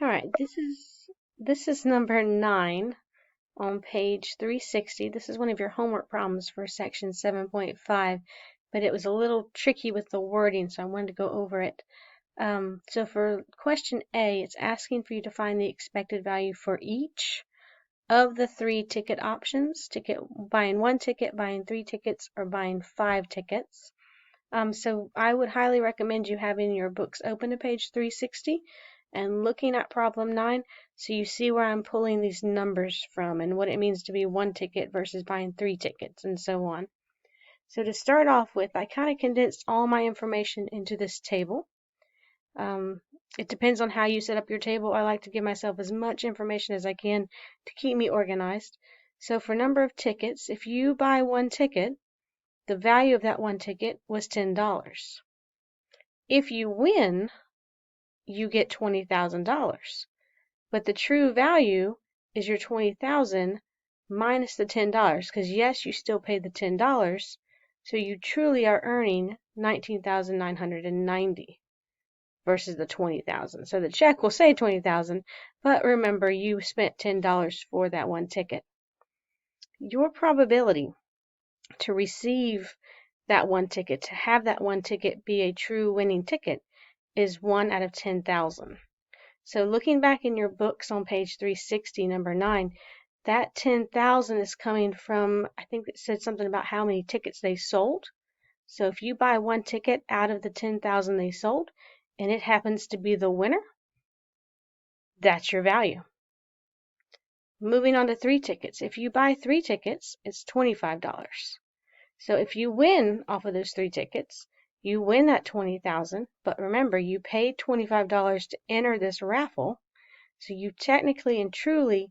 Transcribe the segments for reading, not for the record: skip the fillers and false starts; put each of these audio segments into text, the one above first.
All right, this is number 9 on page 360. This is one of your homework problems for section 7.5, but it was a little tricky with the wording, so I wanted to go over it. So for question A, it's asking for you to find the expected value for each of the 3 ticket options: buying 1 ticket, buying 3 tickets, or buying 5 tickets. So I would highly recommend you having your books open to page 360 and looking at problem 9 so you see where I'm pulling these numbers from and what it means to be 1 ticket versus buying 3 tickets and so on. So to start off with, I kind of condensed all my information into this table. It depends on how you set up your table. I like to give myself as much information as I can to keep me organized. So for number of tickets, if you buy 1 ticket, the value of that 1 ticket was $10. If you win, you get $20,000. But the true value is your $20,000 minus the $10, because yes, you still paid the $10, so you truly are earning $19,990 versus the $20,000. So the check will say $20,000, but remember you spent $10 for that 1 ticket. Your probability to receive that 1 ticket, to have that 1 ticket be a true winning ticket, is 1 out of 10,000. So looking back in your books on page 360, number 9, that 10,000 is coming from, I think it said something about how many tickets they sold. So if you buy 1 ticket out of the 10,000 they sold, and it happens to be the winner, that's your value. Moving on to 3 tickets. If you buy 3 tickets, it's $25. So if you win off of those 3 tickets, you win that $20,000, but remember, you paid $25 to enter this raffle, so you technically and truly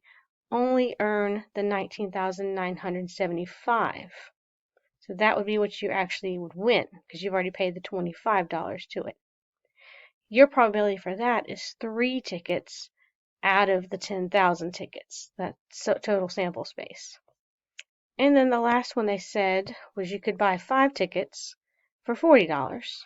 only earn the $19,975. So that would be what you actually would win, because you've already paid the $25 to it. Your probability for that is 3 tickets out of the 10,000 tickets. That's total sample space. And then the last one they said was you could buy 5 tickets for $40.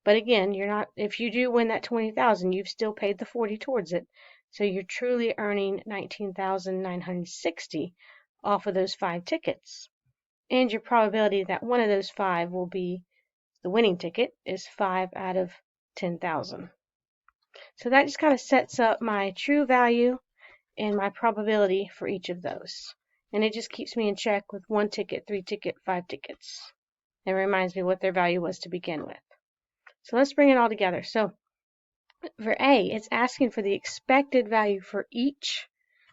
But again, if you do win that 20,000, you've still paid the 40 towards it. So you're truly earning 19,960 off of those 5 tickets. And your probability that one of those 5 will be the winning ticket is 5 out of 10,000. So that just kind of sets up my true value and my probability for each of those. And it just keeps me in check with 1 ticket, 3 ticket, 5 tickets. It reminds me what their value was to begin with. So let's bring it all together. So for A, it's asking for the expected value for each.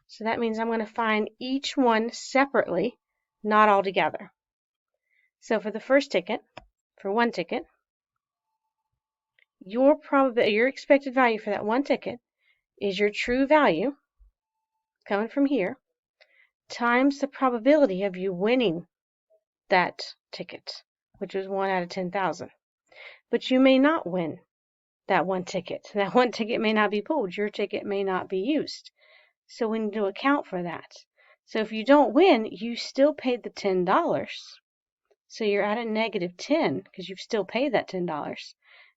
So that means I'm going to find each one separately, not all together. So for the first ticket, for 1 ticket, your expected value for that 1 ticket is your true value, coming from here, times the probability of you winning that ticket, which was 1 out of 10,000. But you may not win that 1 ticket. That 1 ticket may not be pulled. Your ticket may not be used. So we need to account for that. So if you don't win, you still paid the $10. So you're at a negative 10 because you've still paid that $10.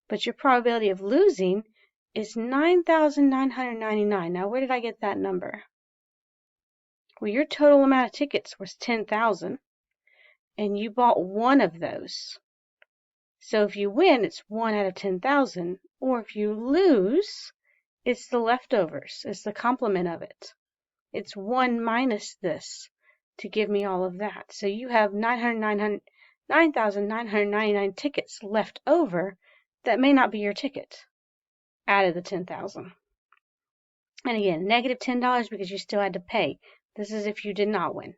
But your probability of losing is 9,999. Now, where did I get that number? Well, your total amount of tickets was 10,000, and you bought 1 of those. So if you win, it's 1 out of 10,000, or if you lose, it's the leftovers. It's the complement of it. It's 1 minus this to give me all of that. So you have 9,999 tickets left over that may not be your ticket out of the 10,000. And again, negative $10 because you still had to pay. This is if you did not win.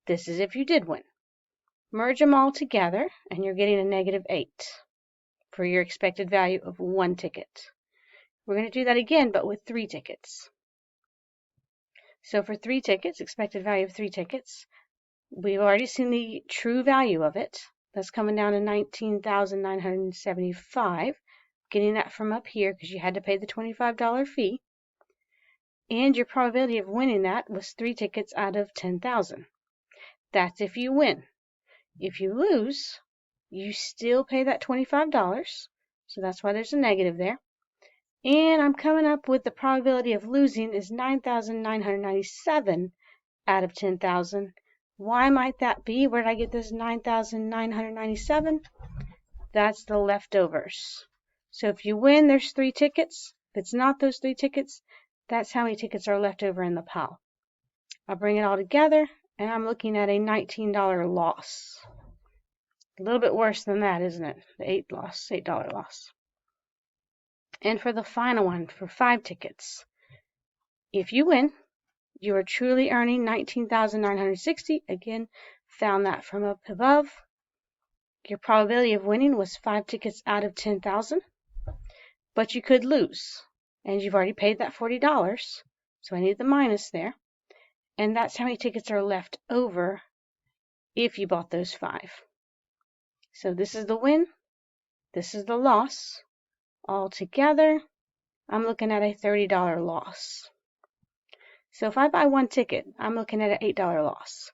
This is if you did win. Merge them all together, and you're getting a negative 8 for your expected value of 1 ticket. We're going to do that again, but with 3 tickets. So for 3 tickets, expected value of 3 tickets, we've already seen the true value of it. That's coming down to 19,975. Getting that from up here because you had to pay the $25 fee. And your probability of winning that was 3 tickets out of 10,000. That's if you win. If you lose, you still pay that $25. So that's why there's a negative there. And I'm coming up with the probability of losing is 9,997 out of 10,000. Why might that be? Where did I get this 9,997? That's the leftovers. So if you win, there's 3 tickets. If it's not those 3 tickets, that's how many tickets are left over in the pile. I'll bring it all together, and I'm looking at a $19 loss. A little bit worse than that, isn't it? The $8 loss. And for the final one, for 5 tickets, if you win, you are truly earning 19,960. Again, found that from up above. Your probability of winning was 5 tickets out of 10,000. But you could lose. And you've already paid that $40. So I need the minus there. And that's how many tickets are left over if you bought those 5. So this is the win. This is the loss. All together, I'm looking at a $30 loss. So if I buy 1 ticket, I'm looking at an $8 loss.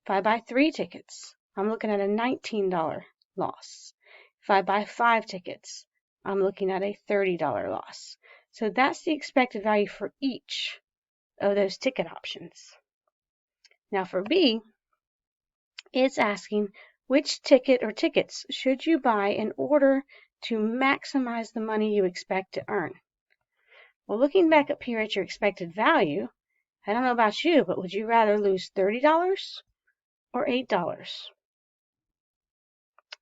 If I buy 3 tickets, I'm looking at a $19 loss. If I buy 5 tickets, I'm looking at a $30 loss. So that's the expected value for each of those ticket options. Now for B, it's asking which ticket or tickets should you buy in order to maximize the money you expect to earn. Well, looking back up here at your expected value, I don't know about you, but would you rather lose $30 or $8?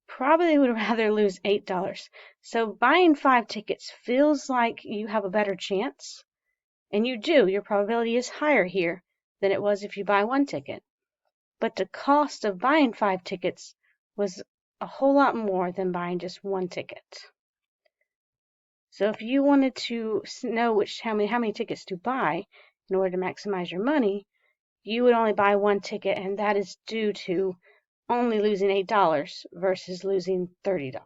Probably would rather lose $8. So buying 5 tickets feels like you have a better chance. And you do. Your probability is higher here than it was if you buy 1 ticket. But the cost of buying 5 tickets was a whole lot more than buying just 1 ticket. So if you wanted to know how many tickets to buy in order to maximize your money, you would only buy 1 ticket, and that is due to only losing $8 versus losing $30.